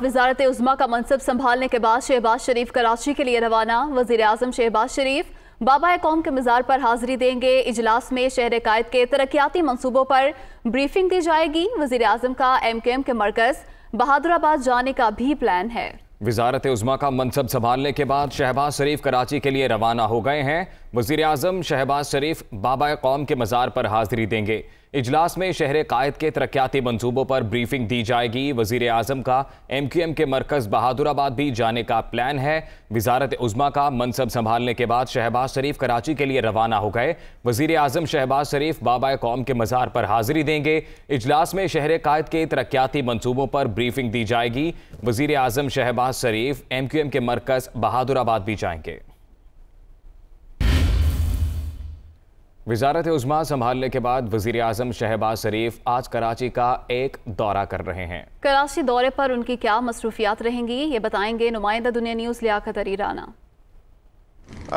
वज़ारत उज़्मा का मनसब संभालने के बाद शहबाज शरीफ कराची के लिए रवाना। वज़ीर आज़म शहबाज शरीफ बाबा कौम के मज़ार पर हाज़िरी देंगे। इजलास में शहर कायद के तरक्याती मंसूबों पर ब्रीफिंग दी जाएगी। वज़ीर आज़म का MQM के मरकज़ बहादुराबाद जाने का भी प्लान है। वज़ारत उज़्मा का मनसब संभालने के बाद शहबाज शरीफ कराची के लिए रवाना हो गए हैं। वज़ीर आज़म शहबाज शरीफ बाबा कौम के मज़ार पर हाज़िरी देंगे। इजलास में शहर कायद के तरक्याती मंसूबों पर ब्रीफिंग दी जाएगी। वज़ीर आज़म का MQM के मरकज़ बहादुराबाद भी जाने का प्लान है। वज़ारत उज़्मा का मनसब संभालने के बाद शहबाज शरीफ कराची के लिए रवाना हो गए। वज़ीर आज़म शहबाज शरीफ बाबा कौम के मज़ार पर हाज़िरी देंगे। इजलास में शहर कायद के तरक्याती मंसूबों पर ब्रीफिंग दी जाएगी। वज़ीर आज़म शहबाज शरीफ MQM के मरकज़ बहादुराबाद भी जाएंगे। वज़ारत उज़्मा संभालने के बाद वज़ीर आज़म शहबाज शरीफ आज कराची का एक दौरा कर रहे हैं। कराची दौरे पर उनकी क्या मसरूफियात रहेंगी, ये बताएंगे नुमाइंदा दुनिया न्यूज़ लियाकत अली राना।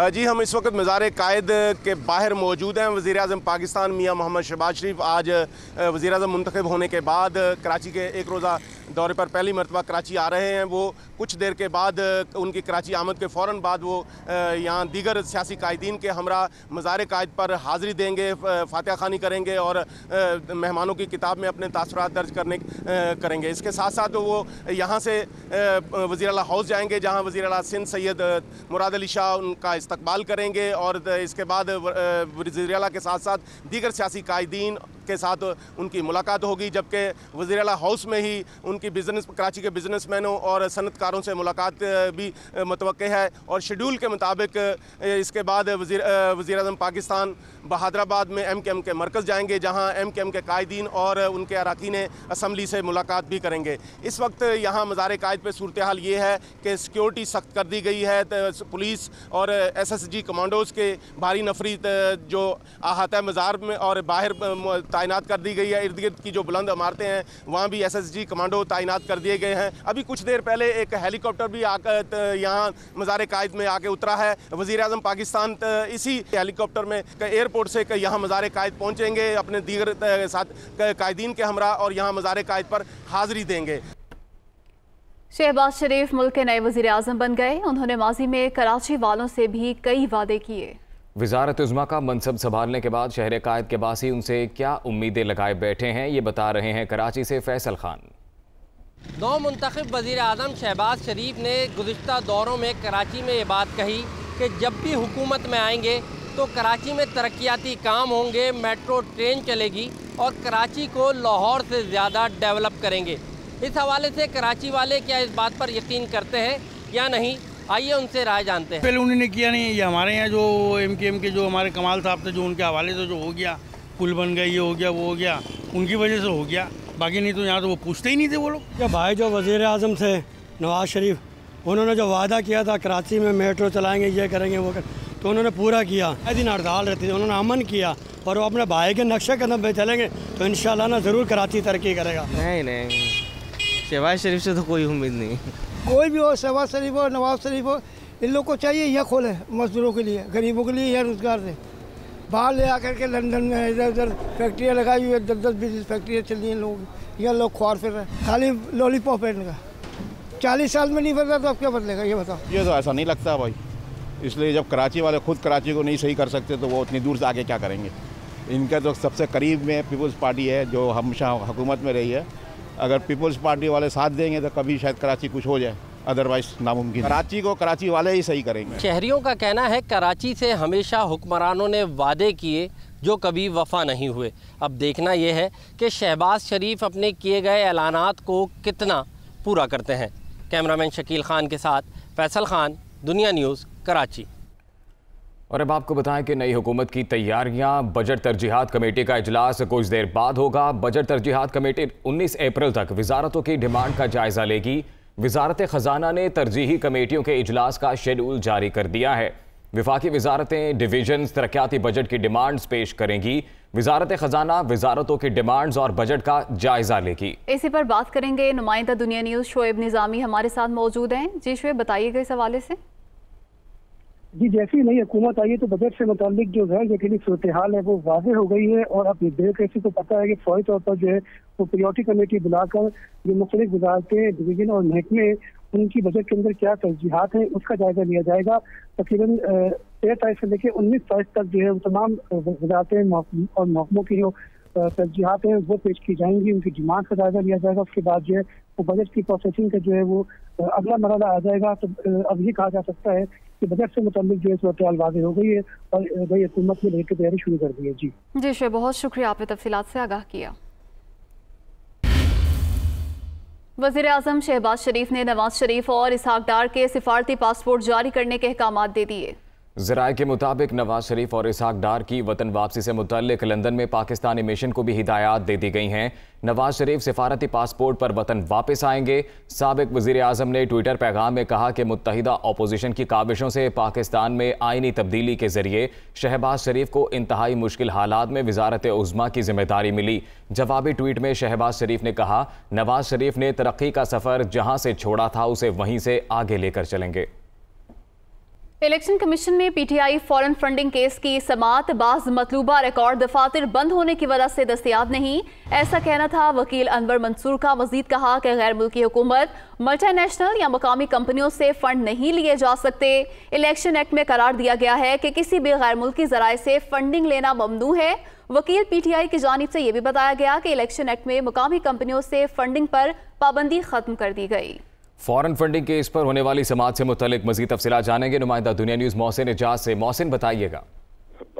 जी, हम इस वक्त मज़ार कायद के बाहर मौजूद हैं। वज़ीर आज़म पाकिस्तान मियाँ मोहम्मद शहबाज शरीफ आज वज़ीर आज़म मुंतखब होने के बाद कराची के एक रोज़ा दौरे पर पहली मरतबा कराची आ रहे हैं। वो कुछ देर के बाद उनकी कराची आमद के फ़ौरन बाद वो यहाँ दीगर सियासी कायदीन के हमरा मज़ार कायद पर हाज़िरी देंगे, फातिहा खानी करेंगे और मेहमानों की किताब में अपने तासुरात दर्ज करेंगे। इसके साथ साथ वो यहाँ से वज़ीर आला हाउस जाएंगे, जहाँ वज़ीर आला सिंध सैयद मुराद अली शाह उनका इस्तकबाल करेंगे और इसके बाद वज़ीर आला के साथ साथ दीगर सियासी कायदीन के साथ उनकी मुलाकात होगी। जबकि वज़ीर आला हाउस में ही उनकी कराची के बिजनेसमैनों और सनतकारों से मुलाकात भी मुतवक्के है और शेड्यूल के मुताबिक इसके बाद वज़ीर आज़म पाकिस्तान बहादुराबाद में MQM के मरकज़ जाएंगे, जहां MQM के कायदीन और उनके अरकान असम्बली से मुलाकात भी करेंगे। इस वक्त यहाँ मज़ार कायद पर सूरत हाल ये है कि सिक्योरिटी सख्त कर दी गई है। पुलिस और SSG कमांडोज़ के भारी नफरी जो अहाता मज़ार में और बाहर तैनात कर दी गई है। इर्द गिर्द की जो बुलंद इमारतें हैं वहाँ भी SSG कमांडो तैनात कर दिए गए हैं। अभी कुछ देर पहले एक हेलीकॉप्टर भी आकर यहाँ मज़ार कायद में आके उतरा है। वज़ीर आज़म पाकिस्तान इसी हेलीकॉप्टर में एयरपोर्ट से यहाँ मज़ार कायद पहुँचेंगे अपने दीगर साथ कायदीन के हमरा और यहाँ मज़ार कायद पर हाज़िरी देंगे। शहबाज शरीफ मुल्क के नए वज़ीर आज़म बन गए। उन्होंने माजी में कराची वालों से भी कई वादे किए। वज़ारत उज़्मा का मनसब संभालने के बाद शहर कायद के बासी उनसे क्या उम्मीदें लगाए बैठे हैं, ये बता रहे हैं कराची से फैसल खान। नौ मुंतखब वज़ीर आज़म शहबाज शरीफ ने गुज़िश्ता दौरों में कराची में ये बात कही कि जब भी हुकूमत में आएंगे तो कराची में तरक्याती काम होंगे, मेट्रो ट्रेन चलेगी और कराची को लाहौर से ज़्यादा डेवलप करेंगे। इस हवाले से कराची वाले क्या इस बात पर यकीन करते हैं या नहीं, आइए उनसे राय जानते हैं। पहले उन्होंने किया नहीं, ये हमारे यहाँ जो MQM के जो हमारे कमाल साहब थे, जो उनके हवाले से जो हो गया, पुल बन गया, ये हो गया, वो हो गया, उनकी वजह से हो गया। बाकी नहीं तो यहाँ तो वो पूछते ही नहीं थे वो लोग। क्या भाई जो वज़ीर आज़म थे नवाज़ शरीफ, उन्होंने जो वादा किया था कराची में मेट्रो चलाएंगे, ये करेंगे, वो तो उन्होंने पूरा किया। दिन हड़ताल रहती थी, उन्होंने अमन किया और वो अपने भाई के नक्शे कदम पे चलेंगे तो इंशाल्लाह ना ज़रूर कराची तरक्की करेगा। नहीं, शहबाज शरीफ से तो कोई उम्मीद नहीं। कोई भी हो, शहबाज शरीफ हो, नवाज शरीफ हो, इन लोग को चाहिए यह खोले मजदूरों के लिए, गरीबों के लिए यह रोज़गार दे। बाहर ले आकर के लंदन में इधर उधर फैक्ट्रियाँ लगाई हुई है, 10-20 फैक्ट्रियाँ चल रही हैं, लोग यह लोग ख्वार फिर रहे हैं खाली लॉलीपॉप है इनका। 40 साल में नहीं बदला तो अब क्या बदलेगा, ये बताओ। ये तो ऐसा नहीं लगता भाई, इसलिए जब कराची वाले खुद कराची को नहीं सही कर सकते तो वो उतनी दूर से आके क्या करेंगे। इनका तो सबसे करीब में पीपल्स पार्टी है जो हमेशा हुकूमत में रही है। अगर पीपल्स पार्टी वाले साथ देंगे तो कभी शायद कराची कुछ हो जाए, अदरवाइज नामुमकिन। कराची को कराची वाले ही सही करेंगे। शहरियों का कहना है कराची से हमेशा हुक्मरानों ने वादे किए जो कभी वफा नहीं हुए। अब देखना यह है कि शहबाज शरीफ अपने किए गए ऐलानात को कितना पूरा करते हैं। कैमरामैन शकील खान के साथ फैसल खान, दुनिया न्यूज़, कराची। और अब आपको बताएं कि नई हुकूमत की तैयारियां। बजट तरजीहात कमेटी का इजलास कुछ देर बाद होगा। बजट तरजीहात कमेटी 19 अप्रैल तक वजारतों की डिमांड का जायजा लेगी। वजारत ख़जाना ने तरजीही कमेटियों के इजलास का शेड्यूल जारी कर दिया है। विफाकी वजारतें डिवीजन तरक्याती बजट की डिमांड्स पेश करेंगी। वजारत ख़जाना वजारतों की डिमांड्स और बजट का जायजा लेगी। इसी पर बात करेंगे नुमाइंदा दुनिया न्यूज़ शोएब निज़ामी हमारे साथ मौजूद हैं। जी शोएब, बताइएगा इस हवाले से। जी, जैसी नई हुकूमत आई है तो बजट से मुतालिक जो गैर यकीनी सूरत हाल है वो वाज़ेह हो गई है। और अब ब्यूरोक्रेसी को पता है कि फौरी तौर पर जो है वो पीरियोडिक कमेटी बुलाकर जो मुख्तलिफ वजारतें, डिवीजन और महकमे उनकी बजट के अंदर क्या तरजीहात हैं उसका जायजा लिया जाएगा। तकरीबन 13 से लेकर 19 तक जो है तमाम वजारतें और महकमों की जो तरजीहात हैं वो पेश की जाएंगी, उनकी डिमांड का जायजा लिया जाएगा। उसके बाद जो है वो बजट की प्रोसेसिंग का जो है वो अगला मरहला आ जाएगा। तो अब ये कहा जा सकता है कि बजट से मुताल्लिक जो है सूरत हाल वाज़ेह हो गई है और नई हुकूमत ने लेकर तैयारी शुरू कर दी है। जी शे, बहुत शुक्रिया, आपने तफसीलात से आगाह किया। वज़ीर आज़म शहबाज शरीफ ने नवाज शरीफ और इसहाक डार के सिफारती पासपोर्ट जारी करने के अहकामात दे दिए। ज़राए के मुताबिक नवाज शरीफ और इसहाक डार की वतन वापसी से मुतल्लिक लंदन में पाकिस्तानी मिशन को भी हिदायत दे दी गई हैं। नवाज शरीफ सिफारती पासपोर्ट पर वतन वापस आएंगे। साबिक वज़ीर आज़म ने ट्विटर पैगाम में कहा कि मुत्तहिदा अपोजिशन की काविशों से पाकिस्तान में आइनी तब्दीली के जरिए शहबाज शरीफ को इंतहाई मुश्किल हालात में वज़ारत उज़्मा की जिम्मेदारी मिली। जवाबी ट्वीट में शहबाज शरीफ ने कहा, नवाज शरीफ ने तरक्की का सफ़र जहाँ से छोड़ा था उसे वहीं से आगे लेकर चलेंगे। इलेक्शन कमीशन में पीटीआई फॉरेन फंडिंग केस की समाअत बाज़ मतलूबा रिकॉर्ड दफातर बंद होने की वजह से दस्तयाब नहीं, ऐसा कहना था वकील अनवर मंसूर का। मजीद कहा कि गैर मुल्की हुकूमत, मल्टीनेशनल या मुकामी कंपनियों से फंड नहीं लिए जा सकते। इलेक्शन एक्ट में करार दिया गया है कि किसी भी गैर मुल्की जराए से फंडिंग लेना ममनू है। वकील पीटीआई की जानिब से यह भी बताया गया कि इलेक्शन एक्ट में मुकामी कंपनियों से फंडिंग पर पाबंदी खत्म कर दी गई। फॉरेन फंडिंग केस पर होने वाली समाअत से मुतल्लिक मजीद तफसीलात जानेंगे नुमाइंदा दुनिया न्यूज़ मोहसिन एजाज से। मोहसिन, बताइएगा।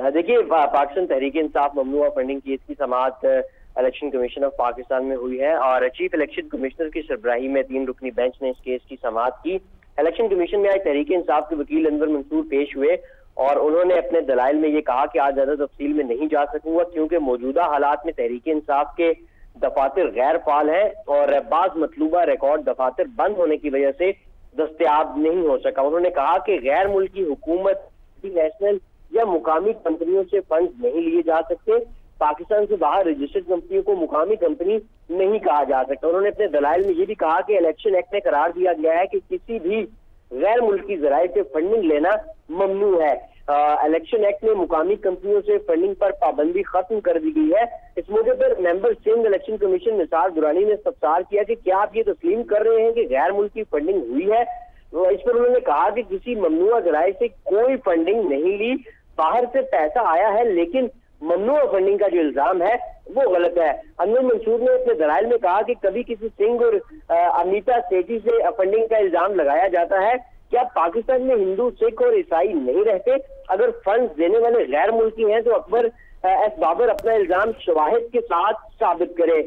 देखिए, पाकिस्तान तहरीक इंसाफ ममनुआ फंडिंग केस की समाअत इलेक्शन कमीशन ऑफ पाकिस्तान में हुई है और चीफ इलेक्शन कमिश्नर की सरबराही में 3 रुकनी बेंच ने इस केस की समाअत की। इलेक्शन कमीशन में आज तहरीक इंसाफ के वकील अनवर मंसूर पेश हुए और उन्होंने अपने दलाइल में ये कहा कि आज ज्यादा तफसील में नहीं जा सकूंगा क्योंकि मौजूदा हालात में तहरीक इंसाफ के दफातर गैर फाल है और बाज़ मतलूबा रिकॉर्ड दफातर बंद होने की वजह से दस्तयाब नहीं हो सका। उन्होंने कहा कि गैर मुल्की हुकूमत, नेशनल या मुकामी कंपनियों से फंड नहीं लिए जा सकते। पाकिस्तान से बाहर रजिस्टर्ड कंपनियों को मुकामी कंपनी नहीं कहा जा सकता। उन्होंने अपने दलाइल में ये भी कहा कि इलेक्शन एक्ट में करार दिया गया है कि किसी भी गैर मुल्की जराए से फंडिंग लेना ममनू है। इलेक्शन एक्ट में मुकामी कंपनियों से फंडिंग पर पाबंदी खत्म कर दी गई है। इस मुद्दे पर member Sindh election commission Nisar Durrani ने इस्तफसार किया कि क्या आप ये तस्लीम कर रहे हैं कि गैर मुल्की फंडिंग हुई है। इस पर उन्होंने कहा कि किसी ममनुआ जराए से कोई फंडिंग नहीं ली, बाहर से पैसा आया है लेकिन ममनुआ फंडिंग का जो इल्जाम है वो गलत है। अनवर मंसूर ने अपने दलाइल में कहा कि कभी किसी सिंह और अमिता सेठी से फंडिंग का इल्जाम लगाया जाता है। क्या पाकिस्तान में हिंदू, सिख और ईसाई नहीं रहते? अगर फंड देने वाले गैर मुल्की हैं तो अकबर एस बाबर अपना इल्जाम शवाहिद के साथ साबित करे।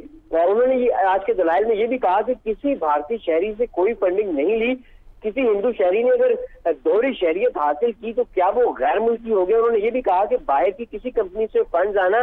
उन्होंने आज के दलाइल में ये भी कहा कि किसी भारतीय शहरी से कोई फंडिंग नहीं ली। किसी हिंदू शहरी ने अगर दोहरी शहरियत हासिल की तो क्या वो गैर मुल्की हो गया? उन्होंने ये भी कहा कि बाहर की किसी कंपनी से फंड आना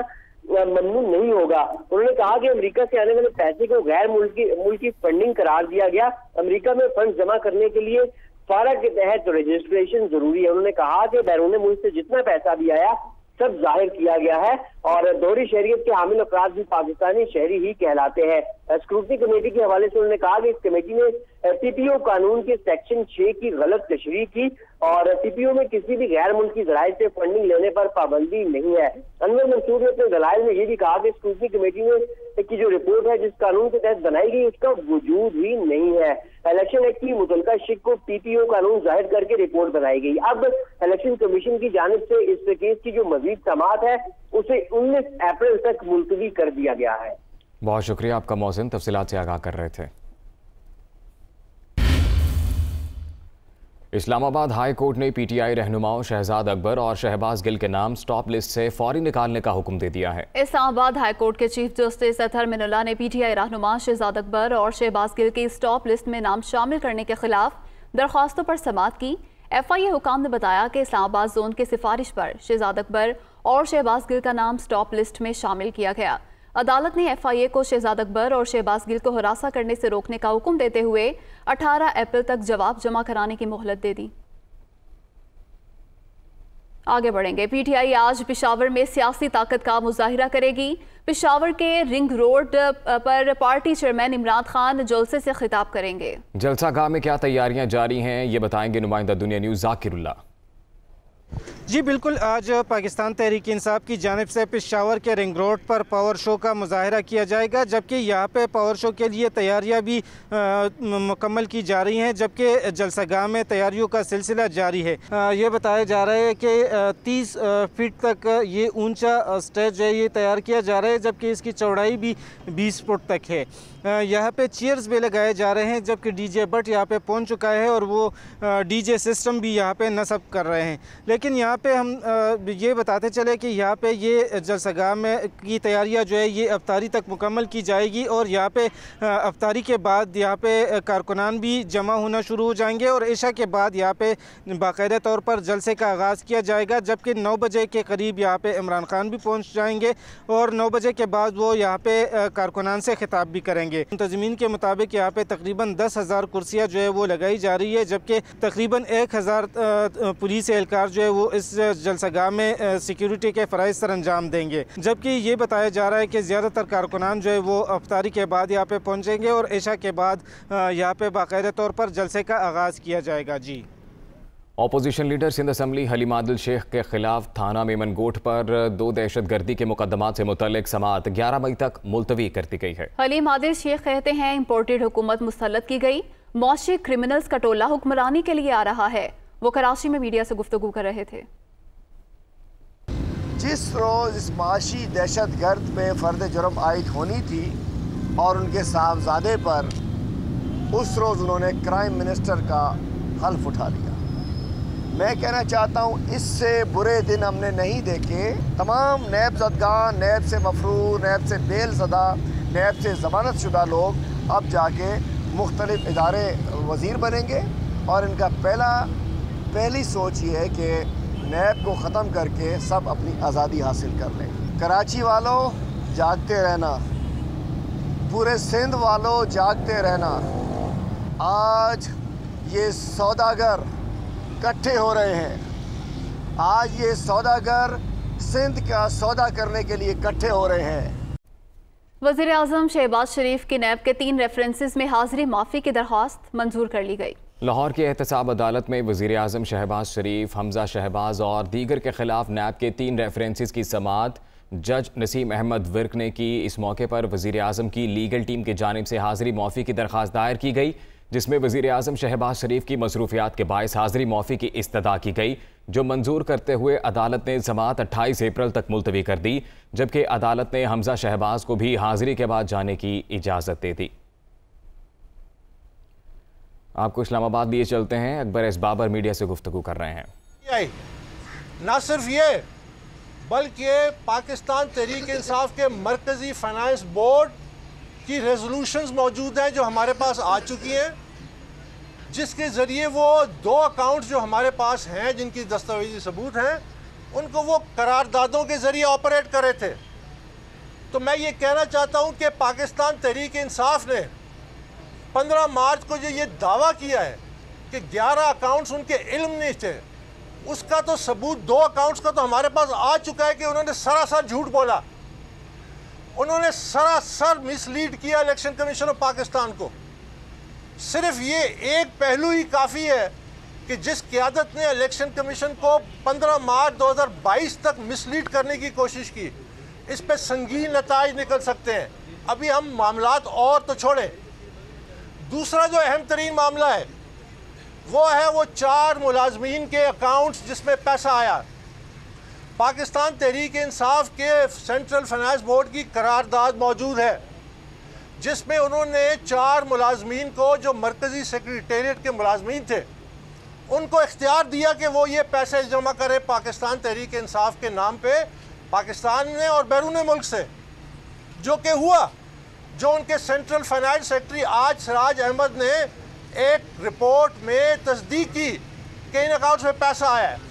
ममनू नहीं होगा। उन्होंने कहा कि अमेरिका से आने वाले पैसे को गैर मुल्की फंडिंग करार दिया गया। अमेरिका में फंड जमा करने के लिए फारा के तहत रजिस्ट्रेशन जरूरी है। उन्होंने कहा कि बैरून मुल्क से जितना पैसा भी आया सब जाहिर किया गया है और दोहरी शहरियत के हामिल अफराद भी पाकिस्तानी शहरी ही कहलाते हैं। स्क्रूटनी कमेटी के हवाले से उन्होंने कहा कि इस कमेटी ने पीपीओ कानून के सेक्शन 6 की गलत तशरीह की और पीपीओ में किसी भी गैर मुल्की जराए से फंडिंग लेने पर पाबंदी नहीं है। अनवर मंसूर ने अपने दलाइल में ये भी कहा कि स्क्रूटनी कमेटी ने की जो रिपोर्ट है जिस कानून के तहत बनाई गई उसका वजूद ही नहीं है। इलेक्शन एक्ट की मुतलका शिक को पीपीओ कानून जाहिर करके रिपोर्ट बनाई गई। अब इलेक्शन कमीशन की जानिब से इस केस की जो मजीद समाअत है उसे 19 अप्रैल तक मुलतवी कर दिया गया है। बहुत शुक्रिया आपका मोहसिन, तफसीलात से आगाह कर रहे थे। इस्लामाबाद हाई कोर्ट ने पीटीआई रहनुमाओं शहजाद अकबर और शहबाज गिल के नाम स्टॉप लिस्ट से फौरी निकालने का हुक्म दे दिया है। इस्लामाबाद हाई कोर्ट के चीफ जस्टिस अतहर मिनुल्लाह ने पीटीआई रहनुमा शहजाद अकबर और शहबाज गिल की स्टॉप लिस्ट में नाम शामिल करने के खिलाफ दरख्वास्तों पर समाअत की। FIA हुकाम ने बताया कि इस्लामाबाद जोन की सिफारिश पर शहजाद अकबर और शहबाज गिल का नाम स्टॉप लिस्ट में शामिल किया गया। अदालत ने FIA को शहजाद अकबर और शहबाज गिल को हरासा करने से रोकने का हुक्म देते हुए 18 अप्रैल तक जवाब जमा कराने की मोहलत दे दी। आगे बढ़ेंगे। पीटीआई आज पेशावर में सियासी ताकत का मुजाहिरा करेगी। पेशावर के रिंग रोड पर पार्टी चेयरमैन इमरान खान जलसे से खिताब करेंगे। जलसा गाह में क्या तैयारियां जारी हैं ये बताएंगे नुमाइंदा दुनिया न्यूज़ जाकिरुल्लाह। जी बिल्कुल, आज पाकिस्तान तहरीक इंसाफ की जानिब से पेशावर के रिंग रोड पर पावर शो का मुजाहरा किया जाएगा, जबकि यहाँ पे पावर शो के लिए तैयारियाँ भी मुकम्मल की जा रही हैं, जबकि जलसागाह में तैयारियों का सिलसिला जारी है। ये बताया जा रहा है कि 30 फीट तक ये ऊंचा स्टेज है ये तैयार किया जा रहा है, जबकि इसकी चौड़ाई भी 20 फुट तक है। यहाँ पे चेयर्स भी लगाए जा रहे हैं, जबकि डीजे बट यहाँ पे पहुँच चुका है और वो डीजे सिस्टम भी यहाँ पे नस्ब कर रहे हैं। लेकिन यहाँ पे हम ये बताते चले कि यहाँ पे ये जलसागाह में की तैयारियाँ जो है ये अफ्तारी तक मुकम्मल की जाएगी और यहाँ पे अफ्तारी के बाद यहाँ पे कारकुनान भी जमा होना शुरू हो जाएंगे और इशा के बाद यहाँ पे बाकायदा तौर पर जलसे का आगाज़ किया जाएगा, जबकि 9 बजे के करीब यहाँ पे इमरान खान भी पहुँच जाएंगे और 9 बजे के बाद वो यहाँ पे कारकुनान से खिताब भी करेंगे। मुंतज़मीन के मुताबिक यहाँ पे तकरीबन 10,000 कुर्सियाँ जो है वो लगाई जा रही है, जबकि तकरीबन 1,000 पुलिस एहलकार जो है वो इस जलसागाह में सिक्योरिटी के फ़राइज़ सर अंजाम देंगे। जबकि ये बताया जा रहा है कि ज़्यादातर कारकुनान जो है वो अफ्तारी के बाद यहाँ पे पहुँचेंगे और इशा के बाद यहाँ पे बाकायदा तौर पर जलसे का आगाज़ किया जाएगा। जी, opposition leader Sindh assembly Halim Adil Shaikh के खिलाफ थाना मेमनगोट पर 2 दहशतगर्दी के मुकदमात से मुतल्लिक समाअत 11 मई तक मुलतवी कर दी गई है। हलीम आदिल शेख कहते हैं इम्पोर्टेड हुकूमत मुसल्लत की गई, मौशी क्रिमिनल्स का टोला हुक्मरानी के लिए आ रहा है। वो कराची में मीडिया से गुफ्तगू कर रहे थे। जिस रोज़ इस माशी दहशत गर्द पे फ़र्द जुर्म आयद होनी थी और उनके साहबजादे पर, उस रोज़ उन्होंने क्राइम मिनिस्टर का हल्फ उठा लिया। मैं कहना चाहता हूँ इससे बुरे दिन हमने नहीं देखे। तमाम नैब ज़दगान, नैब से मफरूर, नैब से बेल ज़दा, नैब से ज़मानत शुदा लोग अब जाके मुख्तलिफ इदारे वज़ीर बनेंगे और इनका पहली सोच ये है कि नैब को ख़त्म करके सब अपनी आज़ादी हासिल कर लें। कराची वालों जागते रहना, पूरे सिंध वालों जागते रहना। आज ये सौदागर इकट्ठे हो रहे हैं, आज ये सौदागर सिंध का सौदा करने के लिए इकट्ठे हो रहे हैं। वज़ीर आज़म शहबाज शरीफ की नैब के 3 रेफरेंसेस में हाजिरी माफ़ी की दरख्वास्त मंजूर कर ली गई। लाहौर की एहतसाब अदालत में वज़ीर आज़म शहबाज शरीफ, हमजा शहबाज और दीगर के खिलाफ नैब के 3 रेफरेंसेस की समाअत जज नसीम अहमद विर्क ने की। इस मौके पर वज़ीर आज़म की लीगल टीम की जानिब से हाजिरी माफ़ी की दरख्वास्त दायर की गई, जिसमें वज़ीर आज़म शहबाज शरीफ की मसरूफियात के बायस हाजिरी माफ़ी की इस्तदा की गई, जो मंजूर करते हुए अदालत ने समाअत 28 अप्रैल तक मुलतवी कर दी, जबकि अदालत ने हमजा शहबाज को भी हाजिरी के बाद जाने की इजाज़त दे दी। आपको इस्लामाबाद लिए चलते हैं। अकबर एस बाबर मीडिया से गुफ्तगू कर रहे हैं। ना सिर्फ ये बल्कि पाकिस्तान तहरीक इंसाफ के मरकज़ी फाइनेंस बोर्ड की रेजोल्यूशंस मौजूद हैं जो हमारे पास आ चुकी हैं, जिसके ज़रिए वो 2 अकाउंट्स जो हमारे पास हैं जिनकी दस्तावेजी सबूत हैं उनको वो करारदादों के ज़रिए ऑपरेट कर रहे थे। तो मैं ये कहना चाहता हूँ कि पाकिस्तान तहरीक इंसाफ ने 15 मार्च को जो ये दावा किया है कि 11 अकाउंट्स उनके इल्म नहीं थे, उसका तो सबूत 2 अकाउंट्स का तो हमारे पास आ चुका है कि उन्होंने सरासर झूठ बोला, उन्होंने सरासर मिसलीड किया इलेक्शन कमीशन ऑफ पाकिस्तान को। सिर्फ ये एक पहलू ही काफ़ी है कि जिस क़यादत ने इलेक्शन कमीशन को 15 मार्च 2022 तक मिसलीड करने की कोशिश की, इस पे संगीन नताइज निकल सकते हैं। अभी हम मामलात और तो छोड़ें, दूसरा जो अहम तरीन मामला है वो है वो 4 मुलाजमीन के अकाउंट्स जिसमें पैसा आया। पाकिस्तान तहरीक इंसाफ के सेंट्रल फाइनेंस बोर्ड की करारदाद मौजूद है जिसमें उन्होंने 4 मुलाजमीन को जो मरकज़ी सेक्रेटेरिएट के मुलाजमीन थे उनको इख्तियार दिया कि वो ये पैसे जमा करें पाकिस्तान तहरीक इंसाफ के नाम पे पाकिस्तान में और बैरून मुल्क से, जो कि हुआ। जो उनके सेंट्रल फाइनेंस सेक्रेटरी आज सिराज अहमद ने एक रिपोर्ट में तस्दीक की कि इन अकाउंट्स में पैसा आया है।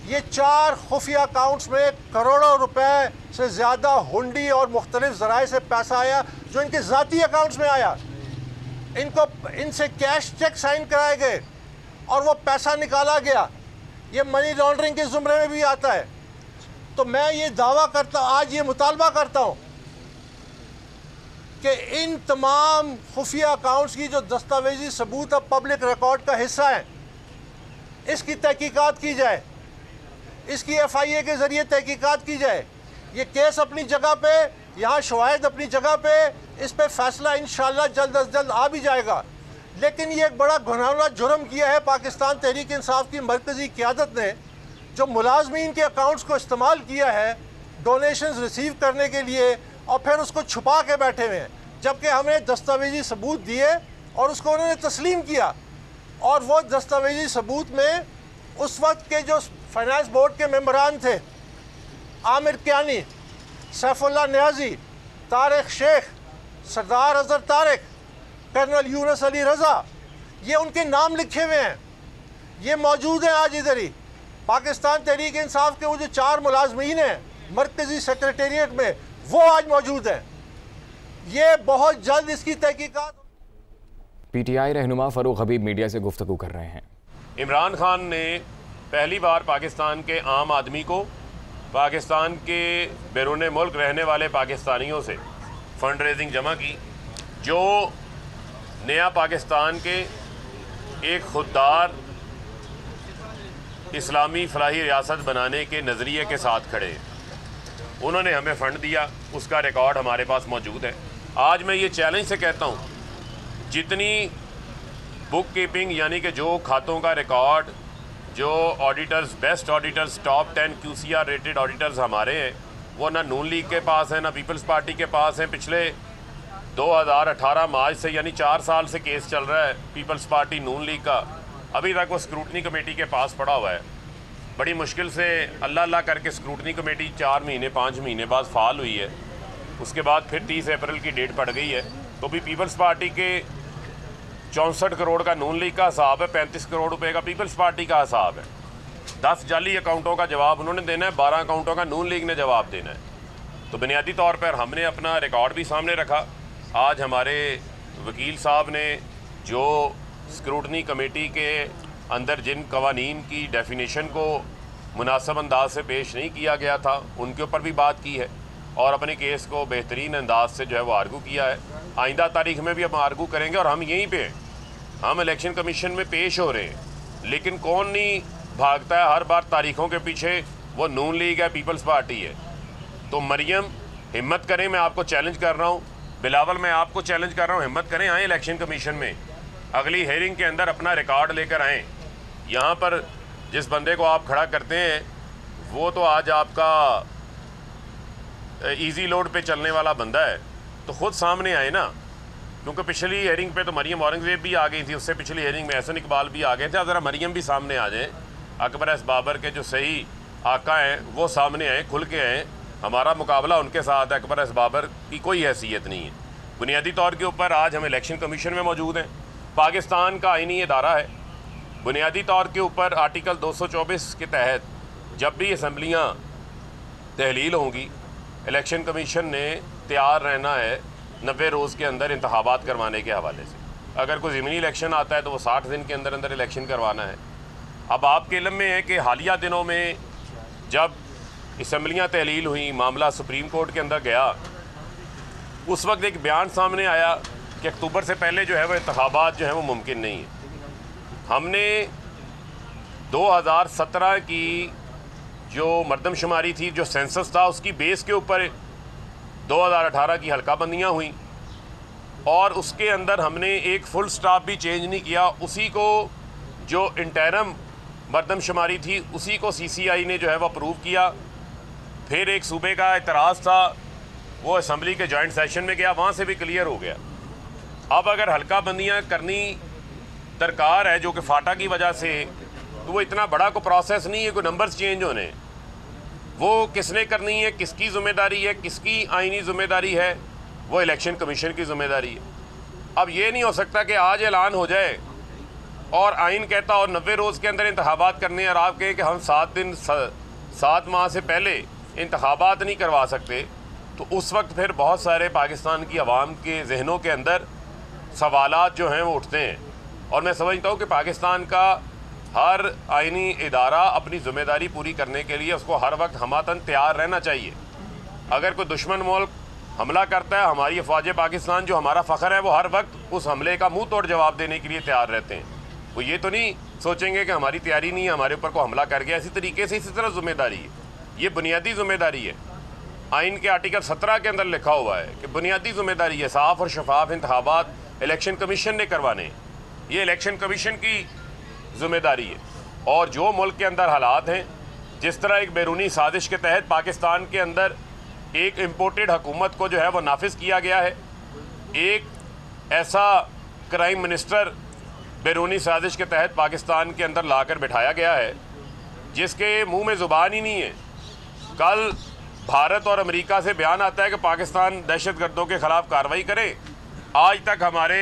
ये 4 खुफिया अकाउंट्स में करोड़ों रुपए से ज़्यादा हुंडी और मुख्तलिफ ज़राए से पैसा आया जो इनके ज़ाती अकाउंट्स में आया। इनसे कैश चेक साइन कराए गए और वो पैसा निकाला गया। ये मनी लॉन्ड्रिंग के ज़ुमरे में भी आता है। तो मैं ये दावा करता, आज ये मुतालबा करता हूँ कि इन तमाम खुफिया अकाउंट्स की जो दस्तावेजी सबूत अब पब्लिक रिकॉर्ड का हिस्सा है, इसकी तहकीकात की जाए। इसकी FIA के ज़रिए तहकीकात की जाए। ये केस अपनी जगह पे, यहाँ शवाहिद अपनी जगह पे, इस पे फैसला इंशाअल्लाह जल्द अज जल्द आ भी जाएगा। लेकिन ये एक बड़ा घिनौना जुर्म किया है पाकिस्तान तहरीक इंसाफ की मरकज़ी क़यादत ने, जो मुलाजमीन के अकाउंट्स को इस्तेमाल किया है डोनेशंस रिसीव करने के लिए और फिर उसको छुपा के बैठे हुए हैं, जबकि हमने दस्तावेजी सबूत दिए और उसको उन्होंने तस्लीम किया। और वो दस्तावेजी सबूत में उस वक्त के जो फाइनेंस बोर्ड के मेंबरान थे, आमिर कियानी, सैफुल्लाह नियाजी, तारिक शेख, सरदार अजहर तारिक, कर्नल यूनुस अली रज़ा, ये उनके नाम लिखे हुए हैं, ये मौजूद हैं आज इधर ही। पाकिस्तान तहरीक इंसाफ के वो जो 4 मुलाजमीन हैं मरकज़ी सेक्रेटेरिएट में, वो आज मौजूद हैं। ये बहुत जल्द इसकी तहकीकात। PTI रहनुमा फ़ारूक हबीब मीडिया से गुफ्तगू कर रहे हैं। इमरान खान ने पहली बार पाकिस्तान के आम आदमी को, पाकिस्तान के बैरून मुल्क रहने वाले पाकिस्तानियों से फ़ंड रेजिंग जमा की, जो नया पाकिस्तान के एक खुददार इस्लामी फलाही रियासत बनाने के नज़रिए के साथ खड़े। उन्होंने हमें फ़ंड दिया, उसका रिकॉर्ड हमारे पास मौजूद है। आज मैं ये चैलेंज से कहता हूँ, जितनी बुक कीपिंग यानी कि जो खातों का रिकॉर्ड, जो auditors, best auditors, top 10 QCR rated auditors हमारे हैं, वो ना नून लीग के पास है ना पीपल्स पार्टी के पास हैं। पिछले 2018 मार्च से यानी 4 साल से केस चल रहा है पीपल्स पार्टी नून लीग का, अभी तक वो स्क्रूटनी कमेटी के पास पड़ा हुआ है। बड़ी मुश्किल से अल्लाह अल्लाह करके स्क्रूटनी कमेटी 4 महीने 5 महीने बाद फाल हुई है। उसके बाद फिर 30 अप्रैल की डेट पड़ गई है। तो भी पीपल्स पार्टी के 64 करोड़ का नून लीग का हिसाब है, 35 करोड़ रुपए का पीपल्स पार्टी का हिसाब है। 10 जाली अकाउंटों का जवाब उन्होंने देना है, 12 अकाउंटों का नून लीग ने जवाब देना है। तो बुनियादी तौर पर हमने अपना रिकॉर्ड भी सामने रखा। आज हमारे वकील साहब ने जो स्क्रूटनी कमेटी के अंदर जिन कवानीन की डेफिनेशन को मुनासिब अंदाज से पेश नहीं किया गया था, उनके ऊपर भी बात की है और अपने केस को बेहतरीन अंदाज से जो है वो आर्गू किया है। आइंदा तारीख में भी हम आर्गू करेंगे और हम यहीं पे हैं, हम इलेक्शन कमीशन में पेश हो रहे हैं। लेकिन कौन नहीं भागता है हर बार तारीखों के पीछे, वो नून लीग है, पीपल्स पार्टी है। तो मरियम हिम्मत करें, मैं आपको चैलेंज कर रहा हूँ, बिलावल मैं आपको चैलेंज कर रहा हूँ, हिम्मत करें, आएँ इलेक्शन कमीशन में, अगली हेयरिंग के अंदर अपना रिकॉर्ड लेकर आएँ। यहाँ पर जिस बंदे को आप खड़ा करते हैं वो तो आज आपका इजी लोड पे चलने वाला बंदा है, तो ख़ुद सामने आए ना। क्योंकि पिछली हेयरिंग पे तो मरियम औरंगज़ेब भी आ गई थी, उससे पिछली हेयरिंग में एहसन इकबाल भी आ गए थे। अब ज़रा मरियम भी सामने आ जाएँ, अकबर एस बाबर के जो सही आका हैं वो सामने आए, खुल के आएँ। हमारा मुकाबला उनके साथ है, अकबर एस बाबर की कोई हैसियत नहीं है। बुनियादी तौर के ऊपर आज हम इलेक्शन कमीशन में मौजूद हैं, पाकिस्तान का आईनी इदारा है। बुनियादी तौर के ऊपर आर्टिकल 224 के तहत जब भी असम्बलियाँ तहलील होंगी, इलेक्शन कमीशन ने तैयार रहना है 90 रोज़ के अंदर इंतखाबात करवाने के हवाले से। अगर कोई ज़मीनी इलेक्शन आता है तो वो 60 दिन के अंदर अंदर इलेक्शन करवाना है। अब आपके इल्म में है कि हालिया दिनों में जब असम्बलियाँ तहलील हुई, मामला सुप्रीम कोर्ट के अंदर गया, उस वक्त एक बयान सामने आया कि अक्टूबर से पहले जो है वो इंतखाबात जो है वो मुमकिन नहीं है। हमने 2017 की जो मरदमशुमारी थी, जो सेंसस था, उसकी बेस के ऊपर 2018 की हल्का बंदियाँ हुई और उसके अंदर हमने एक फुल स्टाफ भी चेंज नहीं किया। उसी को जो इंटरम मरदमशुमारी थी उसी को CCI ने जो है वो अप्रूव किया। फिर एक सूबे का एतराज़ था, वो असम्बली के जॉइंट सेशन में गया, वहाँ से भी क्लियर हो गया। अब अगर हल्का बंदियाँ करनी दरकार है जो कि फाटा की वजह से, तो वो इतना बड़ा को प्रोसेस नहीं है, कोई नंबर्स चेंज होने। वो किसने करनी है, किसकी ज़िम्मेदारी है, किसकी आइनी ज़िम्मेदारी है, वो इलेक्शन कमीशन की ज़िम्मेदारी है। अब ये नहीं हो सकता कि आज ऐलान हो जाए और आइन कहता और 90 रोज़ के अंदर इंतखाबात करने, और आप कहें कि हम 7 माह से पहले इंतखाबात नहीं करवा सकते, तो उस वक्त फिर बहुत सारे पाकिस्तान की आवाम के जहनों के अंदर सवालात जो हैं वो उठते हैं। और मैं समझता हूँ कि पाकिस्तान का हर आइनी इदारा अपनी ज़िम्मेदारी पूरी करने के लिए उसको हर वक्त हमातन तैयार रहना चाहिए। अगर कोई दुश्मन मुल्क हमला करता है, हमारी अफवाज पाकिस्तान जो हमारा फ़ख्र है, वो हर वक्त उस हमले का मुंह तोड़ जवाब देने के लिए तैयार रहते हैं। वो ये तो नहीं सोचेंगे कि हमारी तैयारी नहीं है, हमारे ऊपर को हमला कर गया। इसी तरीके से इसी तरह जिम्मेदारी है, ये बुनियादी जिम्मेदारी है। आइन के आर्टिकल 17 के अंदर लिखा हुआ है कि बुनियादी जिम्मेदारी है, साफ और शफाफ इंतखाबात इलेक्शन कमीशन ने करवाने, ये इलेक्शन कमीशन की जिम्मेदारी है। और जो मुल्क के अंदर हालात हैं, जिस तरह एक बैरूनी साजिश के तहत पाकिस्तान के अंदर एक इम्पोर्टेड हुकूमत को जो है वो नाफिज किया गया है, एक ऐसा क्राइम मिनिस्टर बैरूनी साजिश के तहत पाकिस्तान के अंदर लाकर बिठाया गया है जिसके मुंह में ज़ुबान ही नहीं है। कल भारत और अमेरिका से बयान आता है कि पाकिस्तान दहशतगर्दों के ख़िलाफ़ कार्रवाई करे। आज तक हमारे